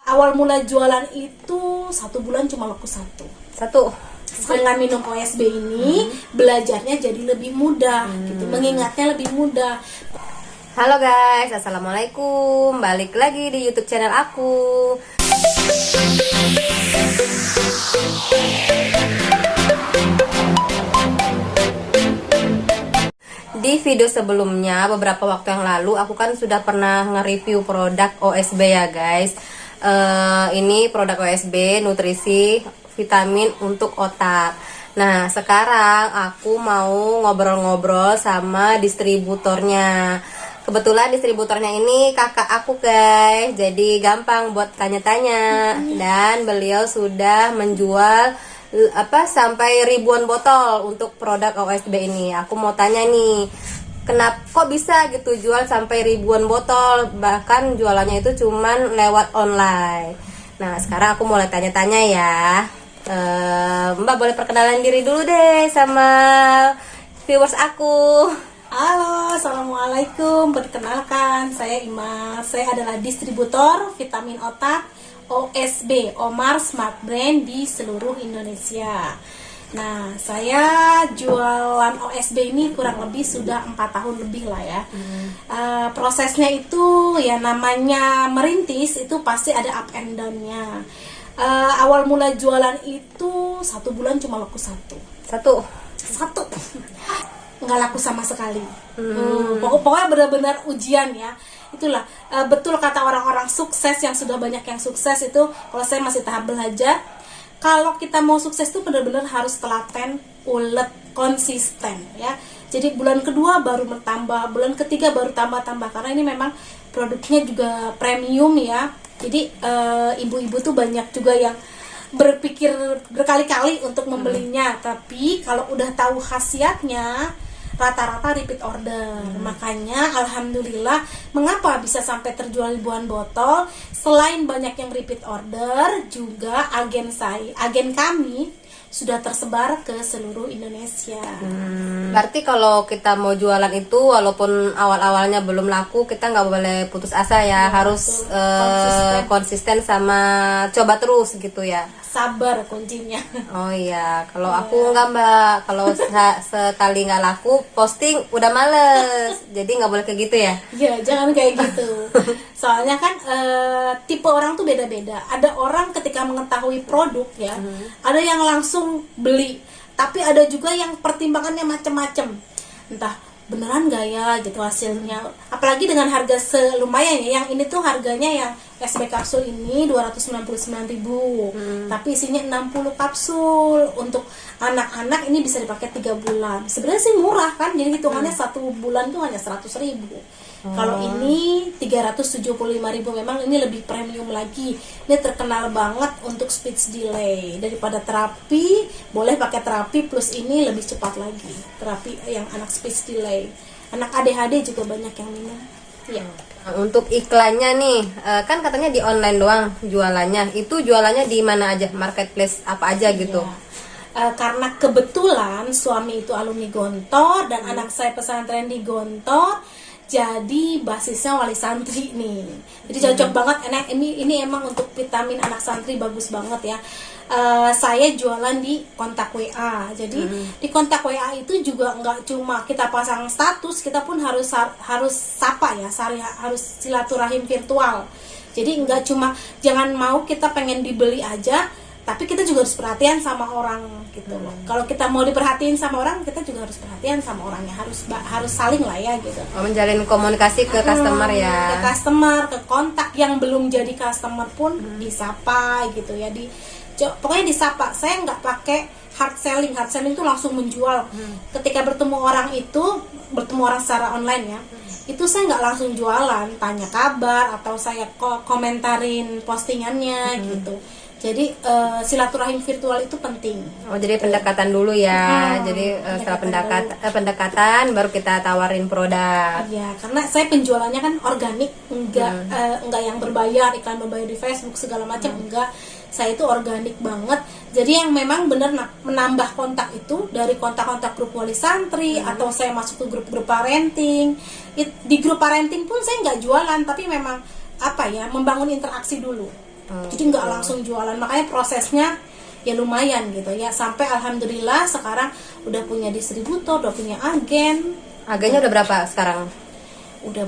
Awal mula jualan itu 1 bulan cuma laku satu. Dengan minum OSB ini belajarnya jadi lebih mudah gitu, mengingatnya lebih mudah. Halo guys, assalamualaikum. Balik lagi di YouTube channel aku. Di video sebelumnya, beberapa waktu yang lalu, aku kan sudah pernah nge-review produk OSB ya guys. Ini produk OSB, nutrisi, vitamin untuk otak. Nah, sekarang aku mau ngobrol-ngobrol sama distributornya. Kebetulan distributornya ini kakak aku guys, jadi gampang buat tanya-tanya. Dan beliau sudah menjual sampai ribuan botol untuk produk OSB ini. Aku mau tanya nih, kenapa kok bisa gitu jual sampai ribuan botol, bahkan jualannya itu cuman lewat online. Nah, sekarang aku mulai tanya-tanya ya. Mbak boleh perkenalan diri dulu deh sama viewers aku. Halo, assalamualaikum. Perkenalkan, saya Ima. Saya adalah distributor vitamin otak OSB, Omar Smart Brand di seluruh Indonesia. Nah, saya jualan OSB ini kurang lebih sudah 4 tahun lebih lah ya. Prosesnya itu ya namanya merintis, itu pasti ada up and down-nya. Awal mula jualan itu 1 bulan cuma laku satu. Nggak laku sama sekali. Pokoknya benar-benar ujian ya. Itulah betul kata orang-orang sukses yang sudah banyak yang sukses itu. Kalau saya masih tahap belajar. Kalau kita mau sukses itu benar-benar harus telaten, ulet, konsisten ya. Jadi bulan kedua baru bertambah, bulan ketiga baru tambah-tambah, karena ini memang produknya juga premium ya. Jadi ibu-ibu tuh banyak juga yang berpikir berkali-kali untuk membelinya. Tapi kalau udah tahu khasiatnya, rata-rata repeat order. Makanya alhamdulillah, mengapa bisa sampai terjual ribuan botol? Selain banyak yang repeat order, juga agen kami sudah tersebar ke seluruh Indonesia. Berarti kalau kita mau jualan itu, walaupun awal-awalnya belum laku, kita nggak boleh putus asa ya, harus konsisten sama coba terus gitu ya. Sabar kuncinya. Oh iya, kalau aku nggak mbak, kalau sekali nggak laku posting udah males, jadi nggak boleh kayak gitu ya. Ya jangan kayak gitu. Soalnya kan tipe orang tuh beda-beda. Ada orang ketika mengetahui produk ya, ada yang langsung beli, tapi ada juga yang pertimbangannya macam-macam. Entah beneran gak ya gitu hasilnya, apalagi dengan harga lumayan ya. Yang ini tuh harganya yang SB kapsul ini 299.000, tapi isinya 60 kapsul. Untuk anak-anak ini bisa dipakai 3 bulan. Sebenarnya sih murah kan, jadi hitungannya 1 bulan tuh hanya 100.000. Kalau ini 375.000, memang ini lebih premium lagi. Ini terkenal banget untuk speech delay. Daripada terapi, boleh pakai terapi plus ini lebih cepat lagi. Terapi yang anak speech delay. Anak ADHD juga banyak yang minum. Ya. Untuk iklannya nih, kan katanya di online doang jualannya. Itu jualannya di mana aja? Marketplace apa aja gitu? Ya. Karena kebetulan suami itu alumni Gontor dan anak saya pesantren di Gontor, jadi basisnya wali santri nih. Jadi cocok banget. Ini emang untuk vitamin anak santri bagus banget ya. Saya jualan di kontak WA. Jadi di kontak WA itu juga nggak cuma kita pasang status, kita pun harus sapa ya, harus silaturahim virtual. Jadi nggak cuma, jangan mau kita pengen dibeli aja, tapi kita juga harus perhatian sama orang gitu loh. Kalau kita mau diperhatiin sama orang, kita juga harus perhatian sama orangnya, harus saling lah ya gitu. Menjalin komunikasi ke customer ya. Ke customer, ke kontak yang belum jadi customer pun disapa gitu ya. Pokoknya disapa. Saya nggak pakai hard selling itu langsung menjual. Ketika bertemu orang secara online ya, itu saya nggak langsung jualan, tanya kabar atau saya komentarin postingannya gitu. Jadi silaturahim virtual itu penting. Oh, jadi pendekatan dulu ya. Jadi setelah pendekatan baru kita tawarin produk. Iya, karena saya penjualannya kan organik, enggak yang berbayar, iklan berbayar di Facebook segala macam, enggak. Saya itu organik banget. Jadi yang memang benar menambah kontak itu dari kontak-kontak grup wali santri atau saya masuk ke grup parenting. Di grup parenting pun saya nggak jualan, tapi memang membangun interaksi dulu. Jadi nggak langsung jualan, makanya prosesnya ya lumayan gitu ya. Sampai alhamdulillah sekarang udah punya distributor, udah punya agen. Agennya udah berapa sekarang? Udah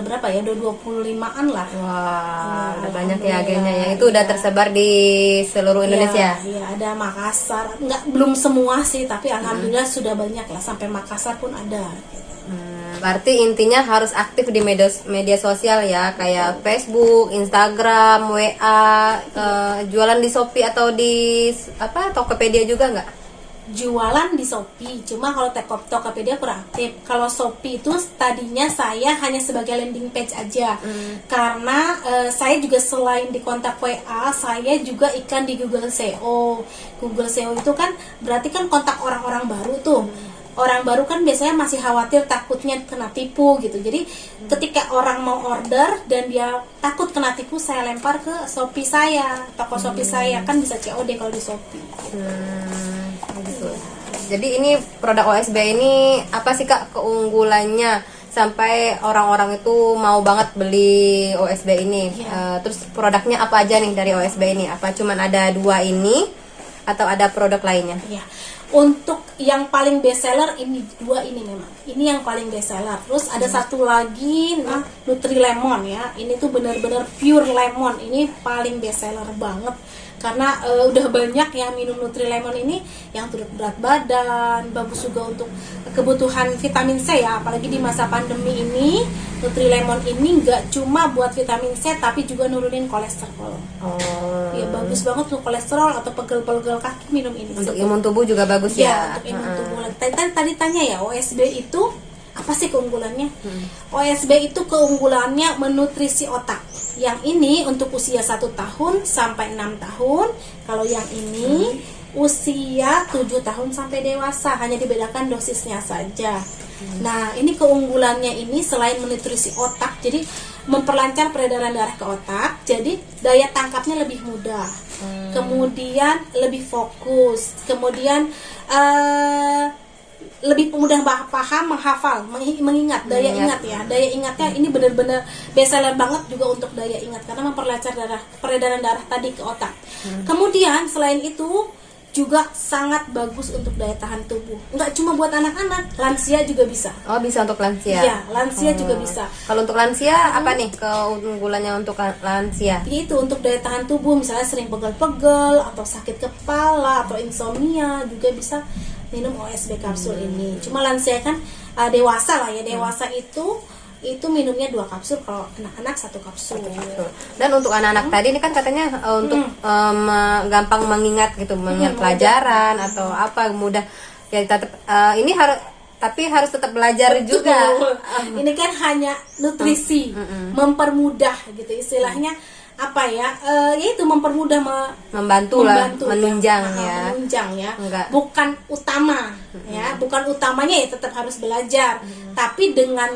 berapa ya? Udah 25-an lah. Wah, Ya, udah banyak ya alhamdulillah. agennya ya. Itu udah Iya. tersebar di seluruh Indonesia. Iya, ada Makassar. Belum semua sih, tapi alhamdulillah sudah banyak lah, sampai Makassar pun ada. Berarti intinya harus aktif di media sosial ya, kayak Facebook, Instagram, WA, jualan di Shopee atau di apa Tokopedia juga nggak? Jualan di Shopee, cuma kalau Tokopedia kurang aktif. Kalau Shopee itu tadinya saya hanya sebagai landing page aja, karena saya juga selain di kontak WA, saya juga iklan di Google SEO. Google SEO itu kan berarti kan kontak orang-orang baru tuh. Orang baru kan biasanya masih khawatir, takutnya kena tipu gitu. Jadi ketika orang mau order dan dia takut kena tipu, saya lempar ke Shopee saya, toko Shopee saya, kan bisa COD kalau di Shopee. Gitu. Jadi ini produk OSB ini apa sih Kak keunggulannya sampai orang-orang itu mau banget beli OSB ini? Terus produknya apa aja nih dari OSB ini? Apa cuman ada 2 ini atau ada produk lainnya? Ya, untuk yang paling best seller ini 2 ini memang. Ini yang paling best seller. Terus ada satu lagi, Nutri Lemon ya. Ini tuh benar-benar pure lemon. Ini paling best seller banget. Karena udah banyak yang minum Nutri Lemon ini yang turut berat badan, bagus juga untuk kebutuhan vitamin C ya. Apalagi di masa pandemi ini, Nutri Lemon ini nggak cuma buat vitamin C, tapi juga nurunin kolesterol. Ya bagus banget untuk kolesterol atau pegel-pegel kaki, minum ini. Untuk imun tubuh juga bagus ya. Untuk imun tubuh. Tadi tanya ya, OSB itu apa sih keunggulannya? OSB itu keunggulannya menutrisi otak. Yang ini untuk usia 1 tahun sampai 6 tahun. Kalau yang ini usia 7 tahun sampai dewasa, hanya dibedakan dosisnya saja. Nah, ini keunggulannya ini selain menutrisi otak, jadi memperlancar peredaran darah ke otak, jadi daya tangkapnya lebih mudah. Kemudian lebih fokus, kemudian lebih mudah paham, menghafal, mengingat, daya ingat ya. Daya ingatnya ini benar-benar best seller banget juga untuk daya ingat, karena memperlancar peredaran darah tadi ke otak. Kemudian selain itu juga sangat bagus untuk daya tahan tubuh. Nggak cuma buat anak-anak, lansia juga bisa. Oh, bisa untuk lansia. Iya, lansia juga bisa. Kalau untuk lansia apa nih keunggulannya untuk lansia? Itu untuk daya tahan tubuh, misalnya sering pegel-pegel atau sakit kepala atau insomnia, juga bisa minum OSB kapsul ini. Cuma lansia kan dewasa lah ya, dewasa itu minumnya 2 kapsul, kalau anak-anak 1 kapsul. Dan untuk anak-anak tadi ini kan katanya untuk gampang mengingat gitu, mengingat pelajaran atau apa mudah ya tetap ini harus tetap belajar juga. Ini kan hanya nutrisi, mempermudah gitu istilahnya. Apa ya, yaitu mempermudah, membantu lah, menunjang ya. Menunjang ya. Enggak. Bukan utama ya, bukan utamanya ya, tetap harus belajar. Tapi dengan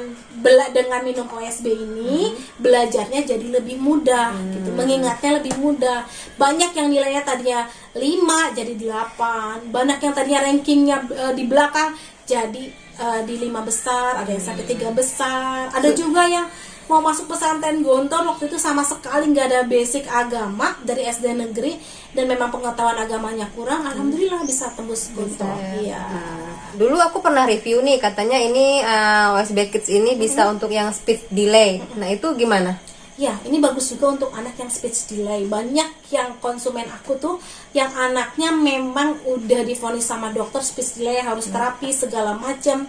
minum OSB ini belajarnya jadi lebih mudah gitu, mengingatnya lebih mudah. Banyak yang nilainya tadinya 5 jadi 8, banyak yang tadinya rankingnya di belakang jadi di 5 besar, ada yang sampai 3 besar, ada juga yang mau masuk pesantren Gontor waktu itu sama sekali nggak ada basic agama dari SD negeri dan memang pengetahuan agamanya kurang, alhamdulillah bisa tembus Gontor. Iya. Dulu aku pernah review nih, katanya ini OSB Kids ini bisa untuk yang speech delay. Nah, itu gimana? Ya, ini bagus juga untuk anak yang speech delay. Banyak yang konsumen aku tuh yang anaknya memang udah divonis sama dokter speech delay, harus terapi segala macam.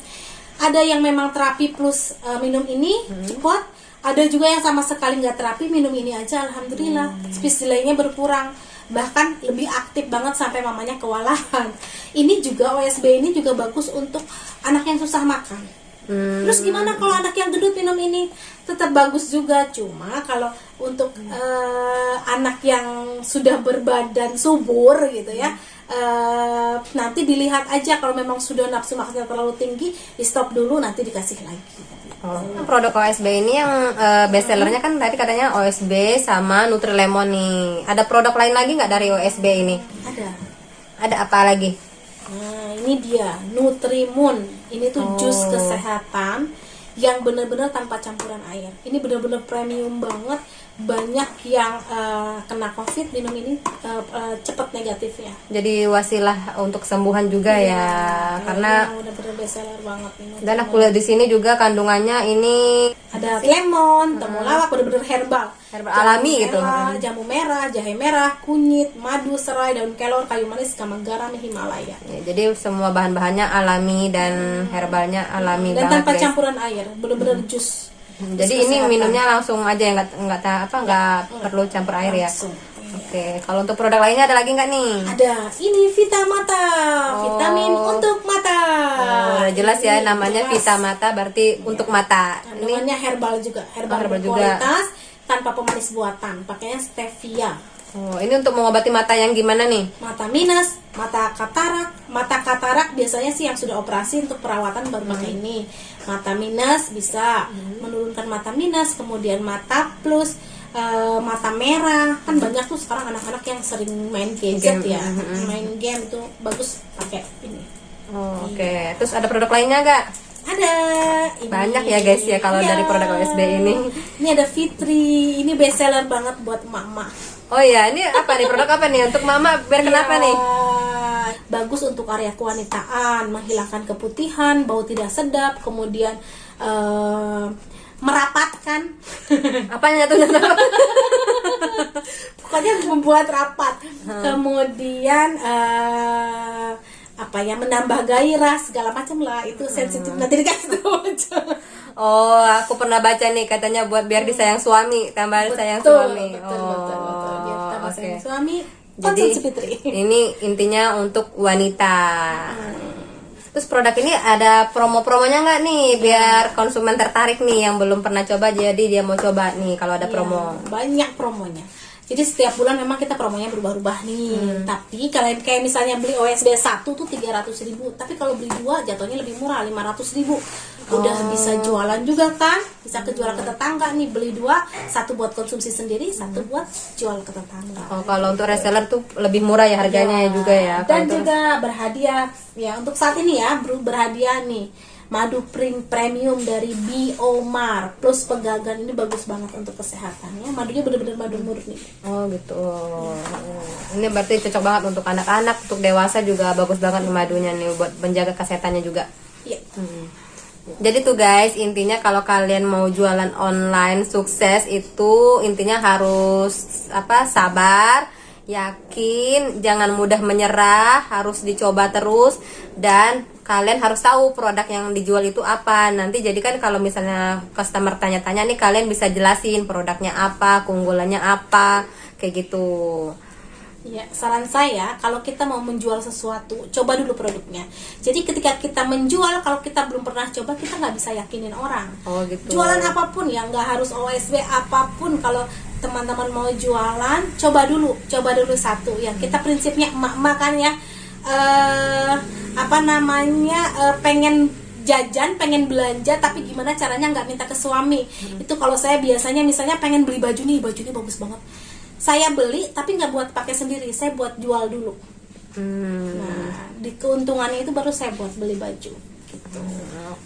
Ada yang memang terapi plus minum ini cepat. Ada juga yang sama sekali nggak terapi, minum ini aja, alhamdulillah speech delay-nya berkurang, bahkan lebih aktif banget sampai mamanya kewalahan. Ini juga OSB ini juga bagus untuk anak yang susah makan. Terus gimana kalau anak yang gendut minum ini? Tetap bagus juga, cuma kalau untuk anak yang sudah berbadan subur gitu ya, nanti dilihat aja, kalau memang sudah nafsu makannya terlalu tinggi, di stop dulu, nanti dikasih lagi. Produk OSB ini yang best sellernya kan tadi katanya OSB sama Nutri Lemon nih. Ada produk lain lagi nggak dari OSB ini? Ada apa lagi? Nah, ini dia Nutrimun. Ini tuh jus kesehatan yang benar-benar tanpa campuran air. Ini benar-benar premium banget. banyak yang kena COVID minum ini cepat negatif ya. Jadi wasilah untuk kesembuhan juga ya, karena udah bestseller banget ini. dan aku lihat di sini juga kandungannya ini Ada lemon, temulawak, bener-bener herbal. Herbal alami gitu. Jamu merah, jahe merah, kunyit, madu, serai, daun kelor, kayu manis, sama garam Himalaya. ya, jadi semua bahan-bahannya alami dan herbalnya alami Dan banget tanpa guys. campuran air, bener-bener jus. Jadi ini minumnya langsung aja ya, nggak perlu campur air ya. Langsung. Oke, kalau untuk produk lainnya ada lagi nggak nih? Ada ini Vitamata, vitamin untuk mata. Oh, udah jelas ya Ini namanya jelas. Vitamata berarti untuk mata. Ini Kandungannya herbal juga, herbal herbal juga. berkualitas tanpa pemanis buatan, pakainya stevia. oh, ini untuk mengobati mata yang gimana nih? Mata minus, mata katarak biasanya sih yang sudah operasi untuk perawatan baru pakai ini. Mata minus bisa menurunkan mata minus, kemudian mata plus, mata merah. Kan banyak tuh sekarang anak-anak yang sering main gadget ya, main game tuh bagus pakai ini. Oh, oke. Terus ada produk lainnya nggak? Ada ini. Banyak ya guys ya kalau Iya. dari produk OSB ini. Ini ada Fitri, ini bestseller banget buat emak-emak. Oh iya, ini apa nih produk apa nih untuk mama biar kenapa Iya, nih? bagus untuk area kewanitaan, menghilangkan keputihan, bau tidak sedap, kemudian merapatkan. Apanya tuh? Pokoknya membuat rapat. Kemudian apa ya, menambah gairah segala macam lah, itu sensitif nanti dikasih tahu aja. Oh, aku pernah baca nih katanya buat biar disayang suami, tambah sayang Betul, suami. betul. Biar tambah oke. sayang suami. Jadi Konsumsi Fitri. ini intinya untuk wanita. Terus produk ini ada promo-promonya nggak nih biar konsumen tertarik nih yang belum pernah coba jadi dia mau coba nih kalau ada promo. Ya, banyak promonya. Jadi setiap bulan memang kita promonya berubah-ubah nih. Tapi kalian kayak misalnya beli OSB 1 tuh 300.000, tapi kalau beli 2 jatuhnya lebih murah, 500.000. Udah bisa jualan juga kan? Bisa kejual ke tetangga nih, beli 2, 1 buat konsumsi sendiri, 1 buat jual ke tetangga. Oh, kalau untuk reseller tuh lebih murah ya harganya ya juga ya. Kalau Dan untuk- juga berhadiah ya untuk saat ini ya, berhadiah nih madu premium dari Biomar plus pegagan. Ini bagus banget untuk kesehatannya, madunya bener-bener madu murni. Oh gitu. Ini berarti cocok banget untuk anak-anak, untuk dewasa juga bagus banget nih madunya nih buat menjaga kesehatannya juga. Iya. Jadi tuh guys, intinya kalau kalian mau jualan online sukses itu intinya harus sabar, yakin, jangan mudah menyerah, harus dicoba terus, dan kalian harus tahu produk yang dijual itu apa. Nanti jadi kan kalau misalnya customer tanya-tanya nih, kalian bisa jelasin produknya apa, keunggulannya apa, kayak gitu. Ya, saran saya kalau kita mau menjual sesuatu, coba dulu produknya. Jadi ketika kita menjual, kalau kita belum pernah coba, kita nggak bisa yakinin orang. Oh gitu. Jualan apapun ya, nggak harus OSB apapun. Kalau teman-teman mau jualan, coba dulu satu. Ya kita prinsipnya emak-emak kan ya, pengen jajan, pengen belanja, tapi gimana caranya nggak minta ke suami. Itu kalau saya biasanya misalnya pengen beli baju nih bagus banget, saya beli tapi nggak buat pakai sendiri, saya buat jual dulu. Nah, di keuntungannya itu baru saya buat beli baju gitu.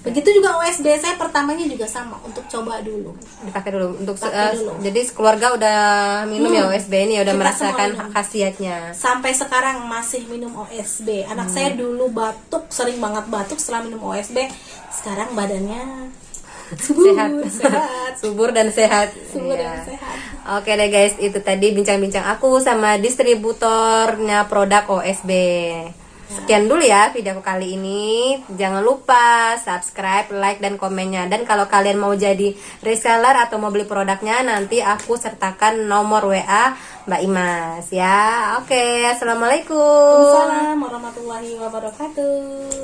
Begitu juga OSB saya pertamanya juga sama, untuk coba dulu. Dipakai dulu untuk Pakai dulu. jadi keluarga udah minum ya OSB ini ya udah Kita merasakan semua minum. khasiatnya. Sampai sekarang masih minum OSB. Anak saya dulu batuk, sering banget batuk setelah minum OSB. Sekarang badannya sehat. Subur dan sehat. Subur Iya. dan sehat. Oke deh guys, itu tadi bincang-bincang aku sama distributornya produk OSB. Sekian dulu ya video aku kali ini. Jangan lupa subscribe, like, dan komennya. Dan kalau kalian mau jadi reseller atau mau beli produknya, nanti aku sertakan nomor WA Mbak Imas ya. Oke, assalamualaikum. Waalaikumsalam warahmatullahi wabarakatuh.